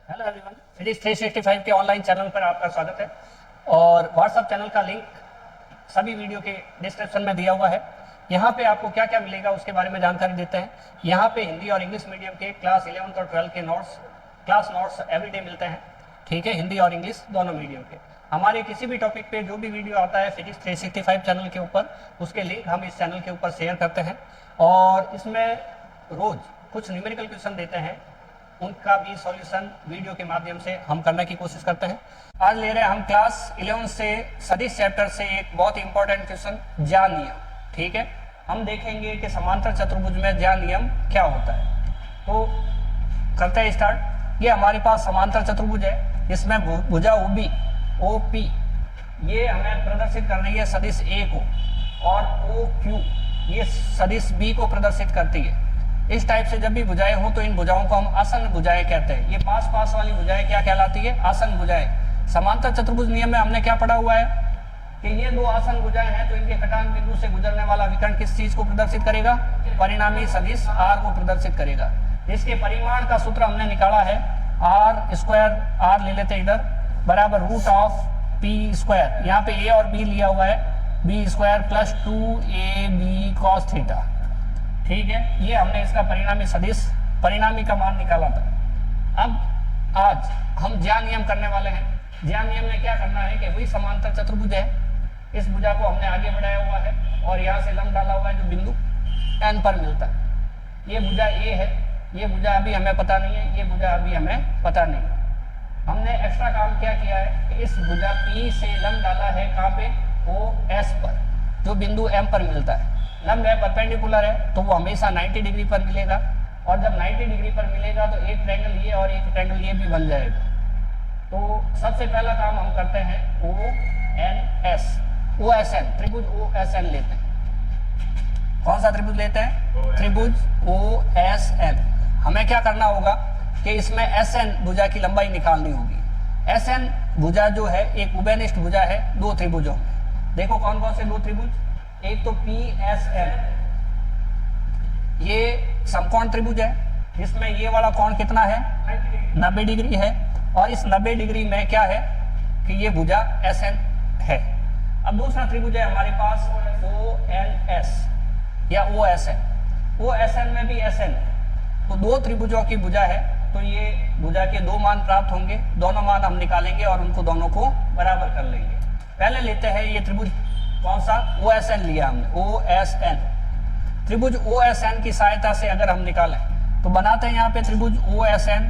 Hello everyone, physics 365 के online channel पर आपका स्वागत है। और व्हाट्सएप चैनल का लिंक सभी वीडियो के डिस्क्रिप्शन में दिया हुआ है। यहाँ पे आपको क्या क्या मिलेगा उसके बारे में जानकारी देते हैं। यहाँ पे हिंदी और इंग्लिश मीडियम के क्लास 11 और 12 के क्लास नोट्स एवरीडे मिलते हैं। ठीक है, हिंदी और इंग्लिश दोनों मीडियम के। हमारे किसी भी टॉपिक पे जो भी वीडियो आता है फिजिक्स 365 चैनल के ऊपर, उसके लिंक हम इस चैनल के ऊपर शेयर करते हैं। और इसमें रोज कुछ न्यूमेरिकल क्वेश्चन देते हैं, उनका भी सॉल्यूशन वीडियो के माध्यम से हम करने की कोशिश करते हैं। आज ले रहे हैं हम क्लास 11 से सदिश चैप्टर से एक बहुत ही इंपॉर्टेंट क्वेश्चन, ज्या नियम। ठीक है, हम देखेंगे कि समांतर चतुर्भुज में ज्या नियम क्या होता है। तो करते हैं स्टार्ट। ये हमारे पास समांतर चतुर्भुज है, इसमें भुजा OP ये हमें प्रदर्शित कर रही है सदिश A को, और OQ ये सदिश B को प्रदर्शित करती है। इस टाइप से जब भी भुजाएं हो तो इन भुजाओं को हम आसन भुजाएं कहते हैं। ये पास पास वाली भुजाएं क्या कहलाती है? आसन भुजाएं। समांतर चतुर्भुज नियम में हमने क्या पढ़ा हुआ है कि ये दो आसन भुजाएं हैं तो इनके कटान बिंदु से गुजरने वाला विकर्ण किस चीज को प्रदर्शित करेगा? परिणामी सदिश R को प्रदर्शित करेगा। इसके परिमाण का सूत्र हमने निकाला है R² R ले लेते इधर, बराबर √P²। यहाँ पे A और B लिया हुआ है, B² + 2AB cos थीटा। ठीक है, ये हमने इसका परिणामी का मान निकाला था। अब आज हम ज्या नियम करने वाले हैं। ज्या नियम में क्या करना है कि वही समांतर चतुर्भुज है, इस भुजा को हमने आगे बढ़ाया हुआ है और यहाँ से लंब डाला हुआ है जो बिंदु N पर मिलता है। ये भुजा A है, ये भुजा अभी हमें पता नहीं है, ये भुजा अभी हमें पता नहीं है। हमने एक्स्ट्रा काम क्या किया है कि इस भुजा P से लंब डाला है कहाँ पे? OS पर, जो बिंदु M पर मिलता है। लंब है, परपेंडिकुलर है, तो वो हमेशा 90 डिग्री पर मिलेगा। और जब 90 डिग्री पर मिलेगा तो एक ट्रायंगल ये और एक ट्रायंगल ये भी बन जाएगा। तो सबसे पहला काम हम करते हैं OSN, त्रिभुज OSN लेते हैं। कौन सा त्रिभुज लेते हैं? त्रिभुज OSN। हमें क्या करना होगा कि इसमें SN भुजा की लंबाई निकालनी होगी। SN भुजा जो है एक उभयनिष्ठ भुजा है दो त्रिभुजों में। देखो कौन कौन से दो त्रिभुज, एक तो PSN, ये समकोण त्रिभुज है, इसमें ये वाला कोण कितना है? 90 डिग्री है। और इस 90 डिग्री में क्या है कि ये भुजा SN है। अब दूसरा त्रिभुज है हमारे पास ONS या OSN। OSN में भी SN है, तो दो त्रिभुजों की भुजा है, तो ये भुजा के दो मान प्राप्त होंगे। दोनों मान हम निकालेंगे और उनको दोनों को बराबर कर लेंगे। पहले लेते हैं ये त्रिभुज, कौन सा? OSN लिया हमने, OSN। त्रिभुज OSN की सहायता से अगर हम निकालें तो बनाते हैं यहाँ पे त्रिभुज OSN,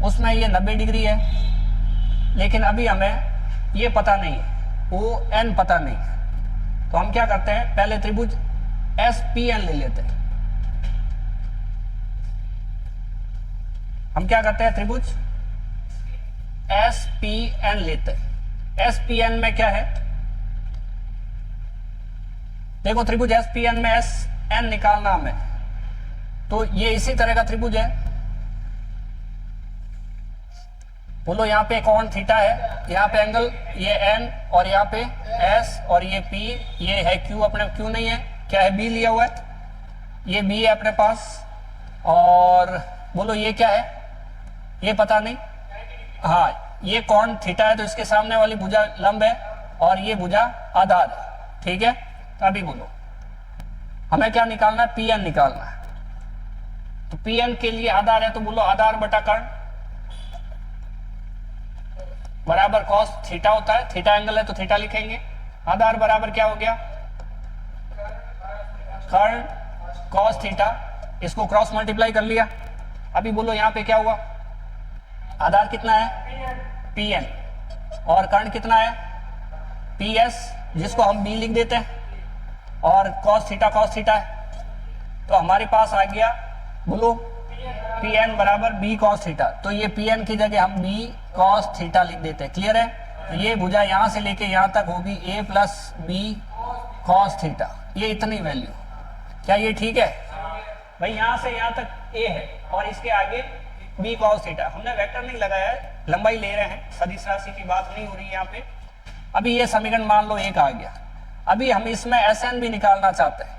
उसमें ये 90 डिग्री है, लेकिन अभी हमें ये पता नहीं है, ON पता नहीं है। तो हम क्या करते हैं, पहले त्रिभुज SPN ले लेते हैं। हम क्या करते हैं, त्रिभुज SPN लेते हैं। SPN में क्या है? देखो त्रिभुज SPN में SN निकालना हमें, तो ये इसी तरह का त्रिभुज है। बोलो यहाँ पे कोण थीटा है, यहाँ पे एंगल ये N और यहाँ पे S और ये P, ये है Q, अपने Q नहीं है, क्या है? B लिया हुआ है, ये B है अपने पास। और बोलो ये क्या है? ये पता नहीं। हाँ, ये कोण थीटा है, तो इसके सामने वाली भुजा लंब है और ये भुजा आधार है। ठीक है, तो अभी बोलो हमें क्या निकालना है? PN निकालना है। तो PN के लिए आधार है, तो बोलो आधार बटा कर्ण बराबर cos थीटा होता है। थीटा एंगल है तो थीटा लिखेंगे। आधार बराबर क्या हो गया? कर्ण cos थीटा, इसको क्रॉस मल्टीप्लाई कर लिया। अभी बोलो यहाँ पे क्या हुआ? आधार कितना है? PN, और कर्ण कितना है? PS, जिसको हम B लिख देते हैं, और cos थीटा है। तो हमारे पास आ गया, बोलो PN बराबर B cos थीटा। तो ये PN की जगह हम B cos थीटा लिख देते हैं। क्लियर है? तो ये भुजा यहाँ से लेके यहाँ तक होगी A + B cos थीटा, ये इतनी वैल्यू। क्या ये ठीक है भाई? यहाँ से यहाँ तक A है और इसके आगे B cos थीटा। हमने वेक्टर नहीं लगाया है, लंबाई ले रहे हैं, सदिश राशि की बात नहीं हो रही है यहाँ पे। अभी ये समीकरण मान लो एक आ गया। अभी हम इसमें SN भी निकालना चाहते हैं।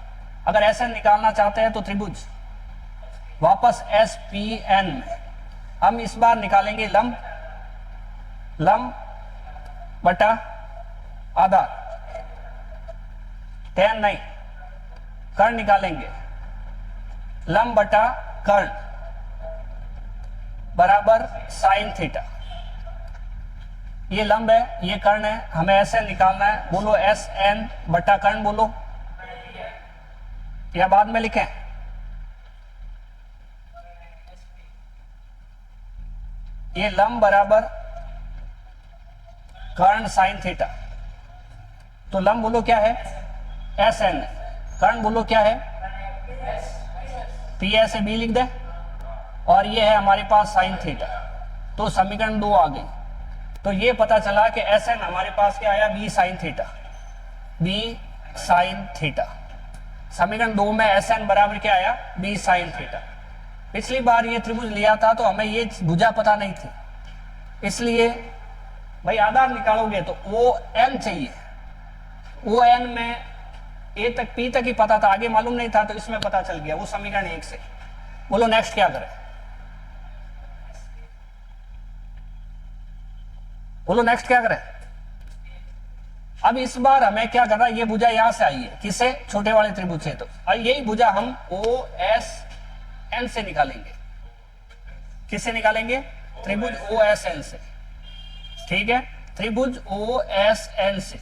अगर SN निकालना चाहते हैं तो त्रिभुज वापस एस पी एन में हम इस बार निकालेंगे लंब, लंब बटा आधार, tan नहीं, कर्ण निकालेंगे, लंब बटा कर्ण बराबर साइन थीटा। ये लंब है, ये कर्ण है, हमें ऐसे निकालना है। बोलो एस एन बटा कर्ण बोलो, या बाद में लिखें? ये लंब बराबर कर्ण साइन थीटा। तो लंब बोलो क्या है? S N. कर्ण बोलो क्या है? पी एस ए बी लिख दे, और ये है हमारे पास साइन थीटा। तो समीकरण 2 आ गई। तो ये पता चला कि एस एन हमारे पास क्या आया? B sine theta, B sine theta. समीकरण 2 में एस एन बराबर क्या आया? B sine theta. पिछली बार ये त्रिभुज लिया था तो हमें ये भुजा पता नहीं थी, इसलिए भाई आधार निकालोगे तो ओ एन चाहिए। ओ एन में ए तक पी तक ही पता था, आगे मालूम नहीं था, तो इसमें पता चल गया वो समीकरण 1 से। बोलो नेक्स्ट क्या करें? बोलो नेक्स्ट क्या करें? अब इस बार हमें क्या करना है? ये भुजा यहां से आई है, किससे? छोटे वाले त्रिभुज से। तो यही भुजा हम ओ एस एन से निकालेंगे। किससे निकालेंगे? त्रिभुज ओ एस एन से। ठीक है, त्रिभुज ओ एस एन से।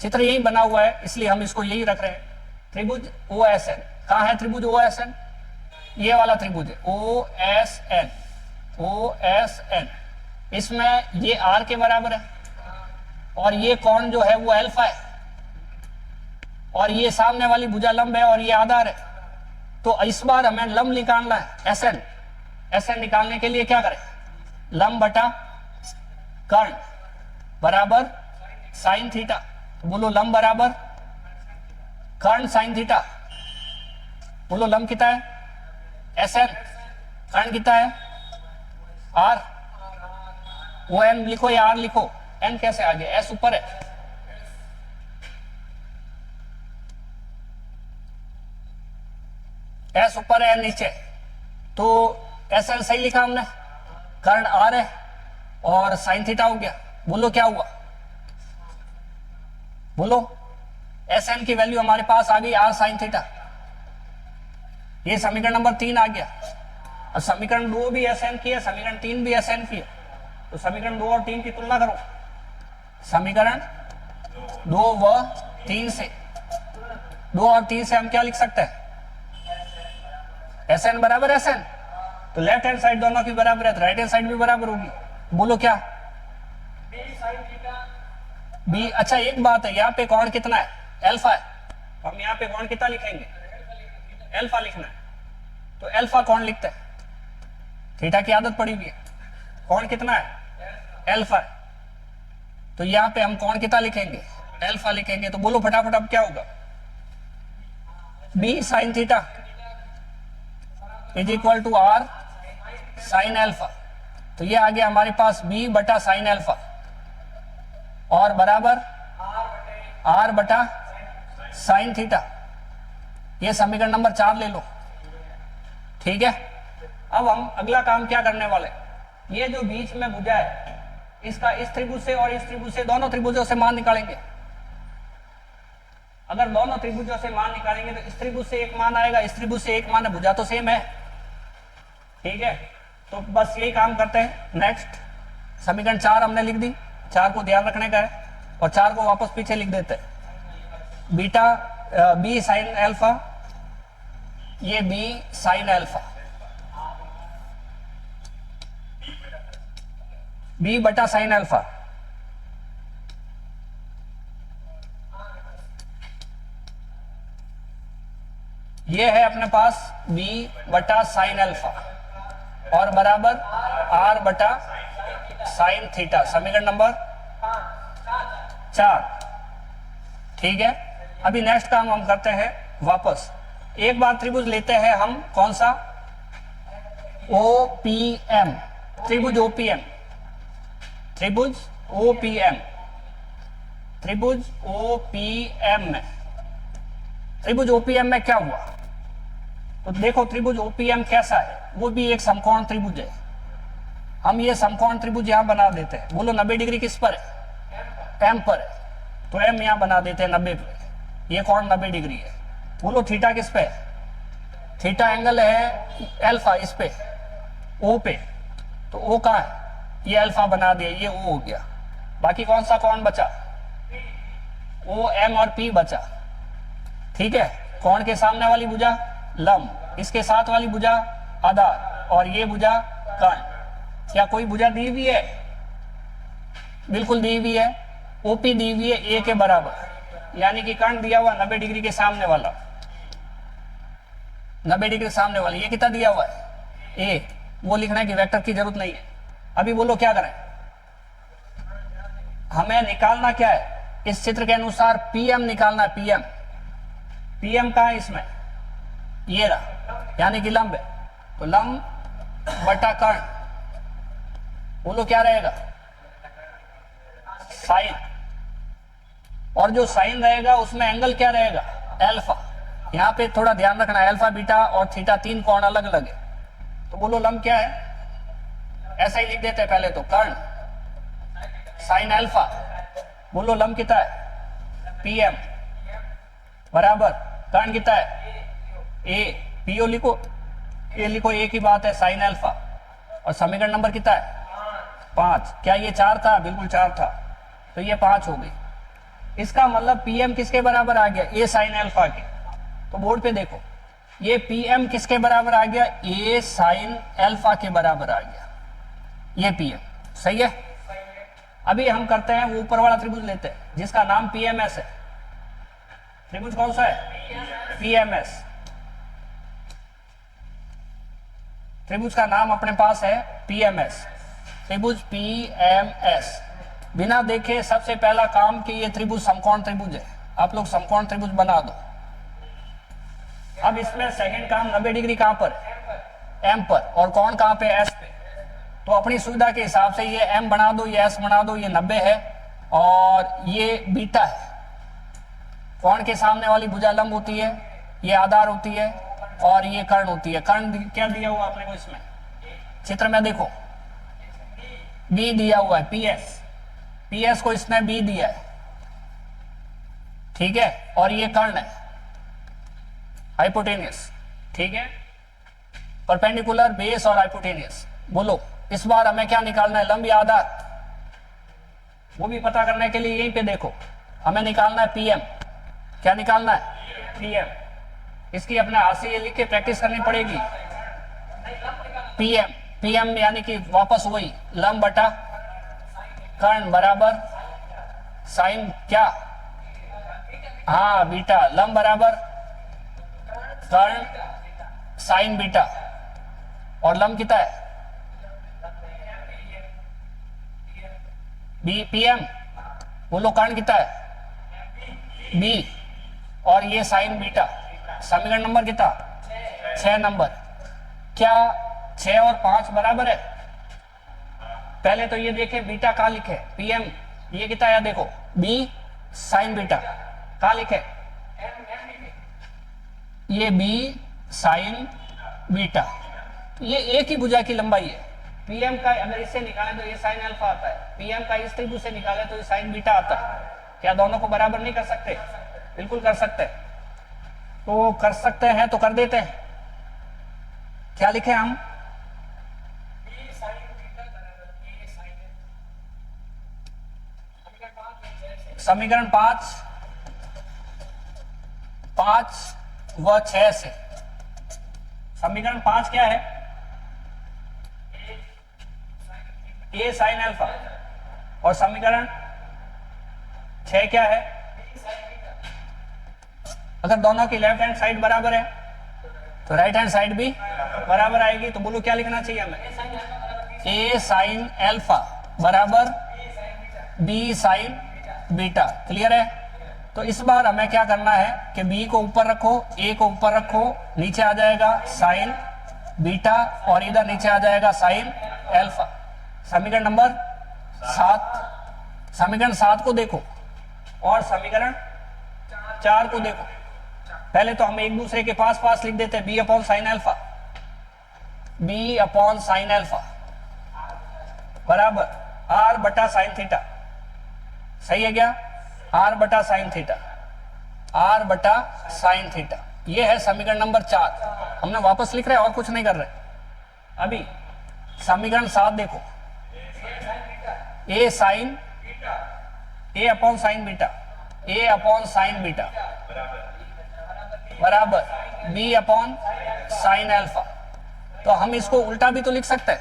चित्र यही बना हुआ है, इसलिए हम इसको यही रख रहे हैं, त्रिभुज ओ एस एन। कहां है त्रिभुज ओ एस एन? ये वाला त्रिभुज है O S N, O S N. इसमें ये आर के बराबर है, और ये कोण जो है वो अल्फा है, और ये सामने वाली भुजा लंब है, और ये आधार है। तो इस बार हमें लंब निकालना है, एस एन। एस एन निकालने के लिए क्या करें? लंब बटा कर्ण बराबर साइन थीटा। बोलो लंब बराबर कर्ण साइन थीटा। बोलो लंब कितना है? S N. कर्ण कितना है? आर। ओ एन लिखो या आर लिखो? एन कैसे आ गया? एस ऊपर है, एस ऊपर है, एन नीचे। तो एस एन सही लिखा हमने, कर्ण आर है और साइन थीटा हो गया। बोलो क्या हुआ? बोलो एस एन की वैल्यू हमारे पास आ गई आर साइन थीटा। ये समीकरण नंबर 3 आ गया। और समीकरण 2 भी एस एन की है, समीकरण 3 भी एस एन की है। तो समीकरण 2 और 3 की तुलना करो। समीकरण 2 व 3 से, 2 और 3 से हम क्या लिख सकते हैं? एस एन बराबर एस एन। तो लेफ्ट हैंड साइड दोनों की बराबर है, तो राइट हैंड साइड भी बराबर होगी। बोलो क्या? बी। अच्छा एक बात है, यहाँ पे कोण कितना है? अल्फा है। हम यहाँ पे कोण कितना लिखेंगे? अल्फा लिखना है, तो अल्फा कोण लिखते हैं, थीटा की आदत पड़ी हुई है। कोण कितना है? अल्फा है। तो यहाँ पे हम कोण कितना लिखेंगे? अल्फा लिखेंगे। तो बोलो फटाफट अब क्या होगा? B sine theta is equal to R sine alpha. तो ये आ गया हमारे पास बी बटा साइन अल्फा, और बराबर आर बटा साइन थीटा। ये समीकरण नंबर 4 ले लो। ठीक है, अब हम अगला काम क्या करने वाले? ये जो बीच में भुजा है, इसका इस त्रिभुज से और इस त्रिभुज से, दोनों त्रिभुजों से मान निकालेंगे। अगर दोनों त्रिभुजों से मान निकालेंगे तो इस त्रिभुज से एक मान आएगा, इस त्रिभुज से एक मान है, भुजा तो सेम है। ठीक है, तो बस यही काम करते हैं। नेक्स्ट समीकरण 4 हमने लिख दी, 4 को ध्यान रखने का है, और 4 को वापस पीछे लिख देते हैं। बीटा बी साइन अल्फा, ये बी साइन अल्फा, बी बटा साइन अल्फा। ये है अपने पास बी बटा साइन अल्फा, और बराबर आर बटा साइन थीटा। समीकरण नंबर 4। ठीक है, अभी नेक्स्ट काम हम करते हैं वापस। एक बार त्रिभुज लेते हैं हम, कौन सा? OPM, त्रिभुज OPM, त्रिभुज OPM, त्रिभुज OPM में, त्रिभुज OPM में क्या हुआ? तो देखो त्रिभुज ओपीएम कैसा है, वो भी एक समकोण त्रिभुज है। हम ये समकोण त्रिभुज यहां बना देते हैं। बोलो 90 डिग्री किस पर है? एम पर है। तो एम यहां बना देते हैं 90 पे। ये कोण 90 डिग्री है। बोलो थीटा किस पे है? थीटा एंगल है अल्फा इस पे, ओ पे। तो ओ कहाँ है? ये अल्फा बना दिया, ये ओ हो गया। बाकी कौन सा कोण बचा? ओ एम और पी बचा। ठीक है, कोण के सामने वाली भुजा लंब, इसके साथ वाली भुजा आधार, और ये भुजा कर्ण। क्या कोई भुजा दी हुई है? बिल्कुल दी हुई है। ओपी दी हुई है ए के बराबर, यानी कि कर्ण दिया हुआ 90 डिग्री के सामने वाला, 90 डिग्री सामने वाला। ये कितना दिया हुआ है? ए। वो लिखना है कि वेक्टर की जरूरत नहीं है। अभी बोलो क्या करें? हमें निकालना क्या है? इस चित्र के अनुसार पीएम निकालना है। पीएम, पीएम कहां है इसमें? ये रहा, यानी कि लंब है। तो लंब बटा कर्ण, बोलो क्या रहेगा? साइन। और जो साइन रहेगा उसमें एंगल क्या रहेगा? अल्फा। यहां पे थोड़ा ध्यान रखना है, अल्फा बीटा और थीटा तीन कोण अलग अलग है। तो बोलो लंब क्या है? ऐसा ही लिख देते हैं पहले तो, कर्ण साइन अल्फा। बोलो लंब कितना है? पीएम बराबर कर्ण कितना है? ए। पीओ लिखो, ए लिखो, ए की बात है, साइन अल्फा। और समीकरण नंबर कितना है? 5। क्या ये 4 था? बिल्कुल 4 था। तो ये 5 हो गई। इसका मतलब पीएम किसके बराबर आ गया? ए साइन अल्फा के। तो बोर्ड पे देखो, ये पीएम किसके बराबर आ गया? ए साइन अल्फा के बराबर आ गया। ये पीएम सही है। अभी हम करते हैं, वो ऊपर वाला त्रिभुज लेते हैं जिसका नाम पीएमएस है। त्रिभुज कौन सा है? पीएमएस। त्रिभुज का नाम अपने पास है पीएमएस, त्रिभुज पीएमएस। बिना देखे सबसे पहला काम कि ये त्रिभुज समकोण त्रिभुज है, आप लोग समकोण त्रिभुज बना दो। अब इसमें सेकंड काम 90 डिग्री कहां पर? एम पर। और कोण कहां पे? एस पे। तो अपनी सुविधा के हिसाब से ये एम बना दो, ये एस बना दो। ये 90 है और ये बीटा है। कोण के सामने वाली भुजा लंब होती है, ये आधार होती है, और ये कर्ण होती है। कर्ण क्या दिया हुआ आपने को इसमें चित्र में? देखो बी दिया हुआ है, पीएस। पीएस को इसने बी दिया है, ठीक है। और ये कर्ण है, हाइपोटेनियस, ठीक है। परपेंडिकुलर, बेस और हाइपोटेनियस। बोलो इस बार हमें क्या निकालना है? लंब या आधार? वो भी पता करने के लिए यहीं पे देखो, हमें निकालना है पीएम। क्या निकालना है? पीएम। इसकी अपने हाथ से ये लिख के प्रैक्टिस करनी पड़ेगी। पीएम, पीएम यानी कि वापस वही लंब बटा कर्ण बराबर साइन क्या? हाँ बीटा। लंब बराबर कर्ण साइन बीटा। और लंब कितना है? बी। पीएम बोलो कर्ण कितना है? बी। और ये साइन बीटा। समीकरण नंबर कितना? 6 नंबर। क्या 6 और 5 बराबर है? पहले तो ये देखे बीटा कहां लिखे? पीएम। ये कितना है? देखो बी साइन बीटा कहां लिखे? ये बी साइन बीटा। ये एक ही भुजा की लंबाई है। पीएम का अगर इससे निकाले तो ये साइन अल्फा आता है, पीएम का इस त्रिभुज से निकाले तो ये साइन बीटा आता है। क्या दोनों को बराबर नहीं कर सकते? बिल्कुल कर सकते हैं। तो कर सकते हैं तो कर देते हैं। क्या लिखे हम? समीकरण 5 व 6 से। समीकरण 5 क्या है? ए साइन अल्फा। और समीकरण 6 क्या है? अगर दोनों की लेफ्ट हैंड साइड बराबर है तो राइट हैंड साइड भी बराबर आएगी। तो बोलो क्या लिखना चाहिए हमें? ए साइन अल्फा बराबर बी साइन बीटा। क्लियर है? तो इस बार हमें क्या करना है कि बी को ऊपर रखो, ए को ऊपर रखो, नीचे आ जाएगा साइन बीटा और इधर नीचे आ जाएगा साइन अल्फा। समीकरण नंबर 7। समीकरण 7 को देखो और समीकरण 4 को देखो। पहले तो हम एक दूसरे के पास पास लिख देते हैं, B upon sine alpha, B upon sine alpha बराबर आर बटा साइन थीटा। सही है क्या? आर बटा साइन थीटा, आर बटा साइन थीटा। ये है समीकरण नंबर 4। हमने वापस लिख रहे हैं और कुछ नहीं कर रहे। अभी समीकरण 7 देखो, ए साइन ए अपॉन साइन बीटा, ए अपॉन साइन बीटा बराबर बी अपॉन साइन अल्फा। तो हम इसको उल्टा भी तो लिख सकते हैं,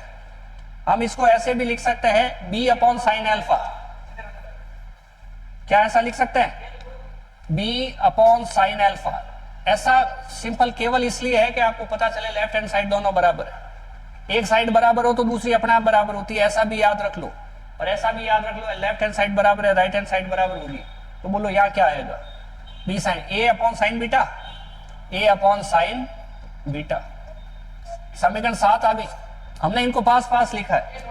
हम इसको ऐसे भी लिख सकते हैं बी अपॉन साइन अल्फा। क्या ऐसा लिख सकते हैं? B upon sine alpha. ऐसा सिंपल केवल इसलिए है कि आपको पता चले लेफ्ट हैंड साइड दोनों बराबर है। एक साइड बराबर हो तो दूसरी अपने आप बराबर होती है, ऐसा भी याद रख लो। और ऐसा भी याद रख लो, लेफ्ट हैंड साइड बराबर है, राइट हैंड साइड बराबर होगी। तो बोलो यहाँ क्या आएगा? बी साइन ए अपॉन साइन बीटा, ए अपॉन साइन बीटा। समीकरण 7 आ गई। हमने इनको पास पास लिखा है,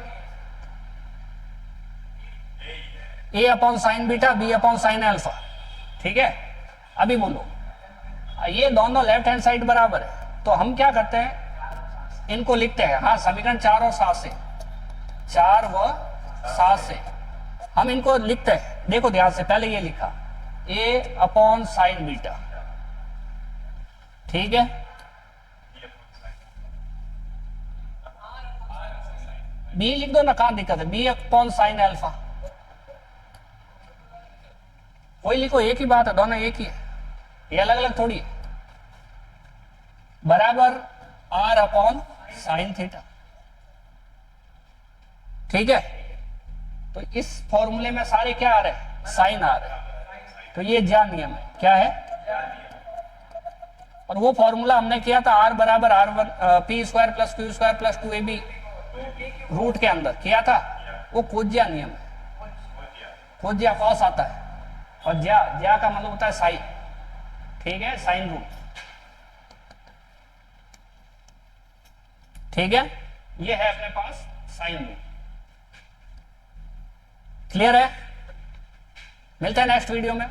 A upon sine beta, B upon sine alpha. ठीक है, अभी बोलो ये दोनों लेफ्ट हैंड साइड बराबर है, तो हम क्या करते हैं, इनको लिखते हैं। हाँ, समीकरण 4 और 7 से, 4 व 7 से हम इनको लिखते हैं। देखो ध्यान से, पहले ये लिखा ए अपॉन साइन बीटा, ठीक है, बी लिख दो ना, कहां दिक्कत है, बी अपॉन साइन अल्फा। वही लिखो, एक ही बात है, दोनों एक ही है, ये अलग अलग थोड़ी है। बराबर आर अपॉन साइन थीटा। ठीक है, तो इस फॉर्मूले में सारे क्या आ रहे हैं? साइन आ रहे हैं। तो ये ज्या नियम है। क्या है? और वो फॉर्मूला हमने किया था आर बराबर R one P square plus Q square plus 2ab root के अंदर किया था, वो कोज्या नियम है। कोज्या कॉस आता है और ज्या का मतलब होता है साइन। ठीक है, साइन रूट। ठीक है, ये है अपने पास साइन रूट। क्लियर है? मिलते हैं नेक्स्ट वीडियो में।